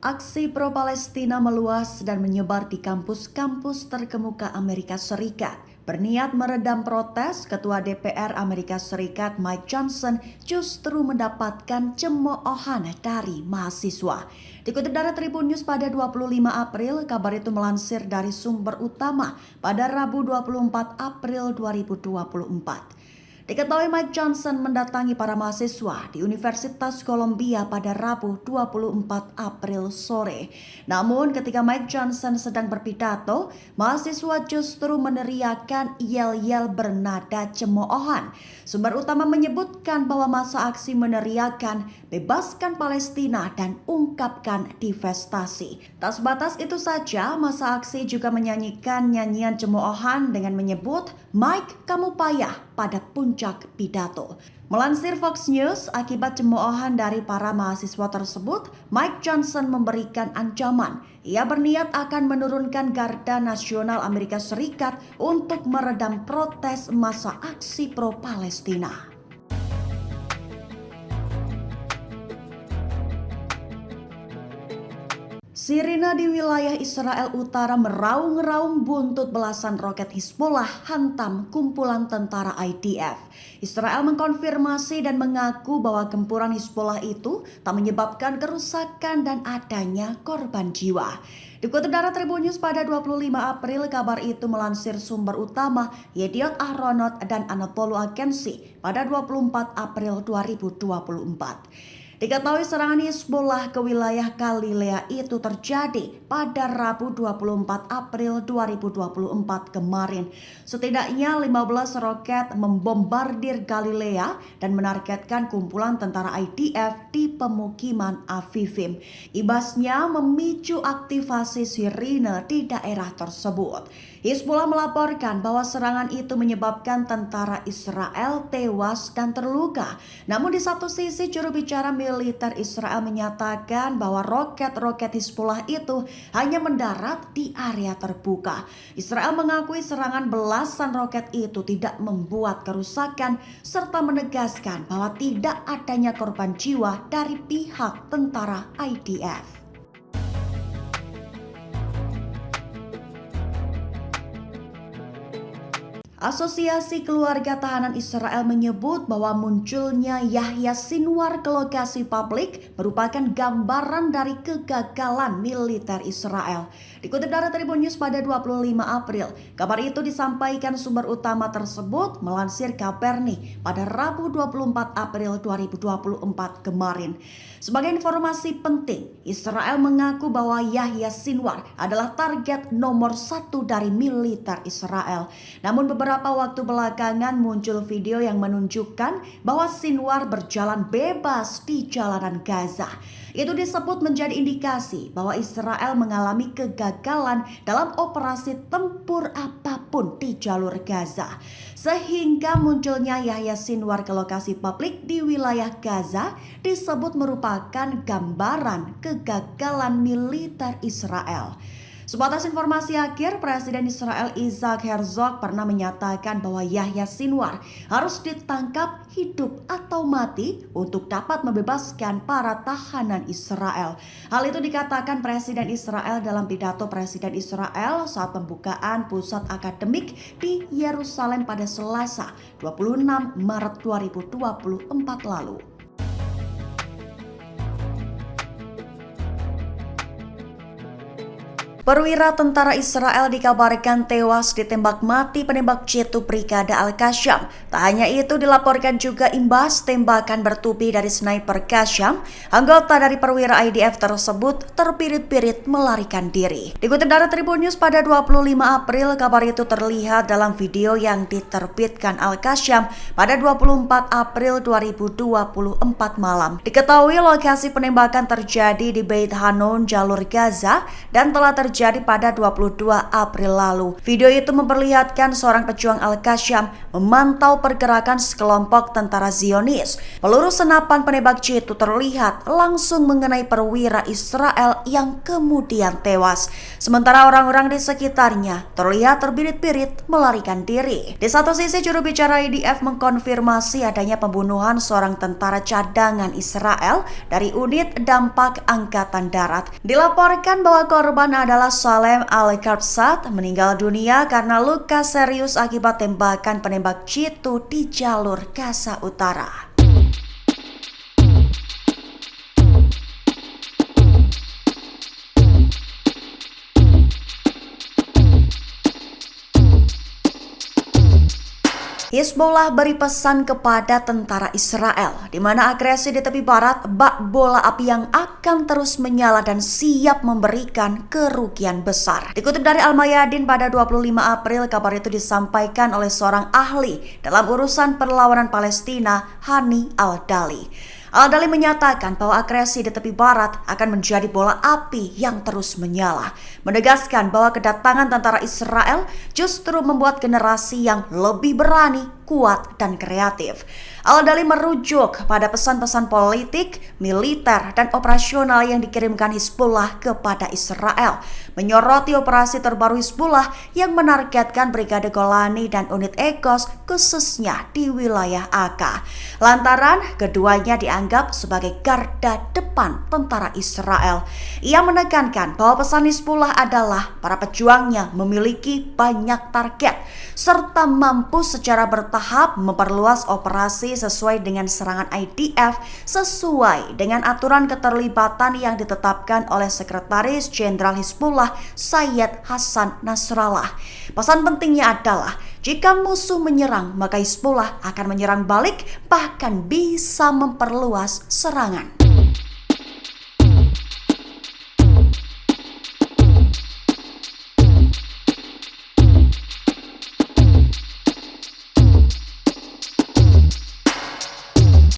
Aksi pro-Palestina meluas dan menyebar di kampus-kampus terkemuka Amerika Serikat. Berniat meredam protes, Ketua DPR Amerika Serikat Mike Johnson justru mendapatkan cemoohan dari mahasiswa. Dikutip dari Tribun News pada 25 April, kabar itu melansir dari sumber utama pada Rabu 24 April 2024. Diketahui Mike Johnson mendatangi para mahasiswa di Universitas Columbia pada Rabu 24 April sore. Namun ketika Mike Johnson sedang berpidato, mahasiswa justru meneriakkan yel-yel bernada cemoohan. Sumber utama menyebutkan bahwa masa aksi meneriakkan bebaskan Palestina dan ungkapkan divestasi. Tak sebatas itu saja, masa aksi juga menyanyikan nyanyian cemoohan dengan menyebut Mike kamu payah pada puncak pidato. Melansir Fox News, akibat cemoohan dari para mahasiswa tersebut, Mike Johnson memberikan ancaman. Ia berniat akan menurunkan Garda Nasional Amerika Serikat untuk meredam protes masa aksi pro-Palestina. Sirine di wilayah Israel Utara meraung-raung buntut belasan roket Hizbollah hantam kumpulan tentara IDF. Israel mengkonfirmasi dan mengaku bahwa gempuran Hizbollah itu tak menyebabkan kerusakan dan adanya korban jiwa. Dikutip dari Tribun News pada 25 April, kabar itu melansir sumber utama Yediot Ahronot dan Anadolu Agency pada 24 April 2024. Diketahui serangan Hizbollah ke wilayah Galilea itu terjadi pada Rabu 24 April 2024 kemarin. Setidaknya 15 roket membombardir Galilea dan menargetkan kumpulan tentara IDF di pemukiman Afifim. Ibasnya memicu aktivasi sirine di daerah tersebut. Hizbollah melaporkan bahwa serangan itu menyebabkan tentara Israel tewas dan terluka. Namun di satu sisi juru bicara militer Israel menyatakan bahwa roket-roket Hizbollah itu hanya mendarat di area terbuka. Israel mengakui serangan belasan roket itu tidak membuat kerusakan serta menegaskan bahwa tidak adanya korban jiwa dari pihak tentara IDF. Asosiasi Keluarga Tahanan Israel menyebut bahwa munculnya Yahya Sinwar ke lokasi publik merupakan gambaran dari kegagalan militer Israel. Dikutip dari Tribun News pada 25 April, kabar itu disampaikan sumber utama tersebut melansir Kaperni pada Rabu 24 April 2024 kemarin. Sebagai informasi penting, Israel mengaku bahwa Yahya Sinwar adalah target nomor 1 dari militer Israel. Namun beberapa waktu belakangan muncul video yang menunjukkan bahwa Sinwar berjalan bebas di jalanan Gaza. Itu disebut menjadi indikasi bahwa Israel mengalami kegagalan dalam operasi tempur apapun di jalur Gaza. Sehingga munculnya Yahya Sinwar ke lokasi publik di wilayah Gaza disebut merupakan gambaran kegagalan militer Israel. Sebatas informasi akhir, Presiden Israel Isaac Herzog pernah menyatakan bahwa Yahya Sinwar harus ditangkap hidup atau mati untuk dapat membebaskan para tahanan Israel. Hal itu dikatakan Presiden Israel dalam pidato Presiden Israel saat pembukaan pusat akademik di Yerusalem pada Selasa 26 Maret 2024 lalu. Perwira tentara Israel dikabarkan tewas ditembak mati penembak jitu Brigade Al-Qassam. Tak hanya itu, dilaporkan juga imbas tembakan bertubi dari sniper Qassam. Anggota dari perwira IDF tersebut terpirit-pirit melarikan diri. Dikutip dari Tribun News pada 25 April, kabar itu terlihat dalam video yang diterbitkan Al-Qassam pada 24 April 2024 malam. Diketahui lokasi penembakan terjadi di Beit Hanun, jalur Gaza, dan telah terjadi terjadi pada 22 April lalu. Video itu memperlihatkan seorang pejuang Al-Qassam memantau pergerakan sekelompok tentara Zionis. Peluru senapan penembak jitu terlihat langsung mengenai perwira Israel yang kemudian tewas. Sementara orang-orang di sekitarnya terlihat terbirit-birit melarikan diri. Di satu sisi, juru bicara IDF mengkonfirmasi adanya pembunuhan seorang tentara cadangan Israel dari unit dampak Angkatan Darat. Dilaporkan bahwa korban adalah Salem Al-Qabsat meninggal dunia karena luka serius akibat tembakan penembak jitu di jalur Gaza Utara. Hizbullah beri pesan kepada tentara Israel, di mana agresi di tepi barat bak bola api yang akan terus menyala dan siap memberikan kerugian besar. Dikutip dari Al-Mayadin pada 25 April, kabar itu disampaikan oleh seorang ahli dalam urusan perlawanan Palestina, Hani Al-Dali. Al-Dali menyatakan bahwa agresi di tepi barat akan menjadi bola api yang terus menyala, menegaskan bahwa kedatangan tentara Israel justru membuat generasi yang lebih berani, kuat, dan kreatif. Al-Dali merujuk pada pesan-pesan politik, militer, dan operasional yang dikirimkan Hizbullah kepada Israel, menyoroti operasi terbaru Hizbullah yang menargetkan Brigade Golani dan unit Ekos khususnya di wilayah Aka. Lantaran keduanya dianggap sebagai garda depan tentara Israel. Ia menekankan bahwa pesan Hizbullah adalah para pejuangnya memiliki banyak target serta mampu secara bertahap memperluas operasi sesuai dengan serangan IDF sesuai dengan aturan keterlibatan yang ditetapkan oleh Sekretaris Jenderal Hizbullah Sayyid Hasan Nasrallah. Pesan pentingnya adalah jika musuh menyerang, maka Hizbullah akan menyerang balik, bahkan bisa memperluas serangan.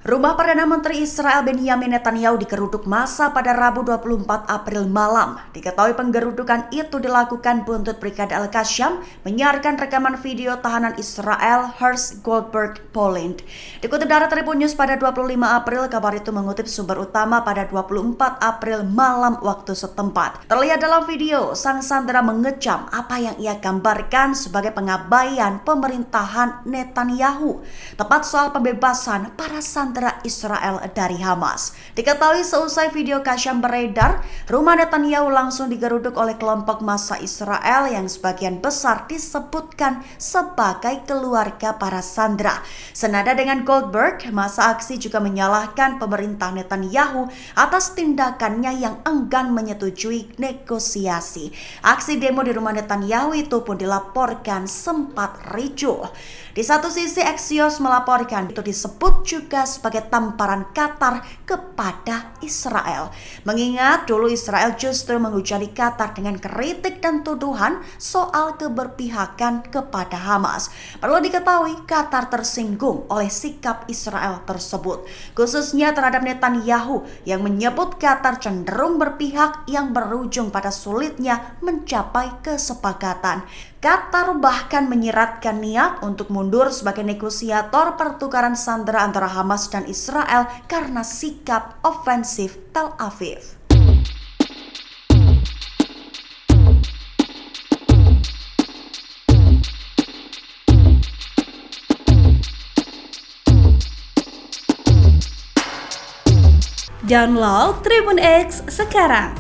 Rumah Perdana Menteri Israel Benjamin Netanyahu digeruduk massa pada Rabu 24 April malam. Diketahui penggerudukan itu dilakukan buntut Brigade Al-Qassam menyiarkan rekaman video tahanan Israel Herz Goldberg, Poland. Dikutip dari Tribun News pada 25 April, kabar itu mengutip sumber utama pada 24 April malam waktu setempat. Terlihat dalam video, sang sandera mengecam apa yang ia gambarkan sebagai pengabaian pemerintahan Netanyahu, tepat soal pembebasan para sandera Israel dari Hamas. Diketahui seusai video Qassam beredar, rumah Netanyahu langsung digeruduk oleh kelompok massa Israel yang sebagian besar disebutkan sebagai keluarga para sandera. Senada dengan Goldberg, massa aksi juga menyalahkan pemerintah Netanyahu atas tindakannya yang enggan menyetujui negosiasi. Aksi demo di rumah Netanyahu itu pun dilaporkan sempat ricuh. Di satu sisi, Axios melaporkan itu disebut juga sebagai tamparan Qatar kepada Israel. Mengingat dulu Israel justru menghujani Qatar dengan kritik dan tuduhan soal keberpihakan kepada Hamas. Perlu diketahui, Qatar tersinggung oleh sikap Israel tersebut, khususnya terhadap Netanyahu yang menyebut Qatar cenderung berpihak yang berujung pada sulitnya mencapai kesepakatan. Qatar bahkan menyiratkan niat untuk mundur sebagai negosiator pertukaran sandera antara Hamas dan Israel karena sikap ofensif Tel Aviv. Download Tribun X sekarang,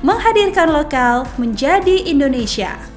menghadirkan lokal menjadi Indonesia.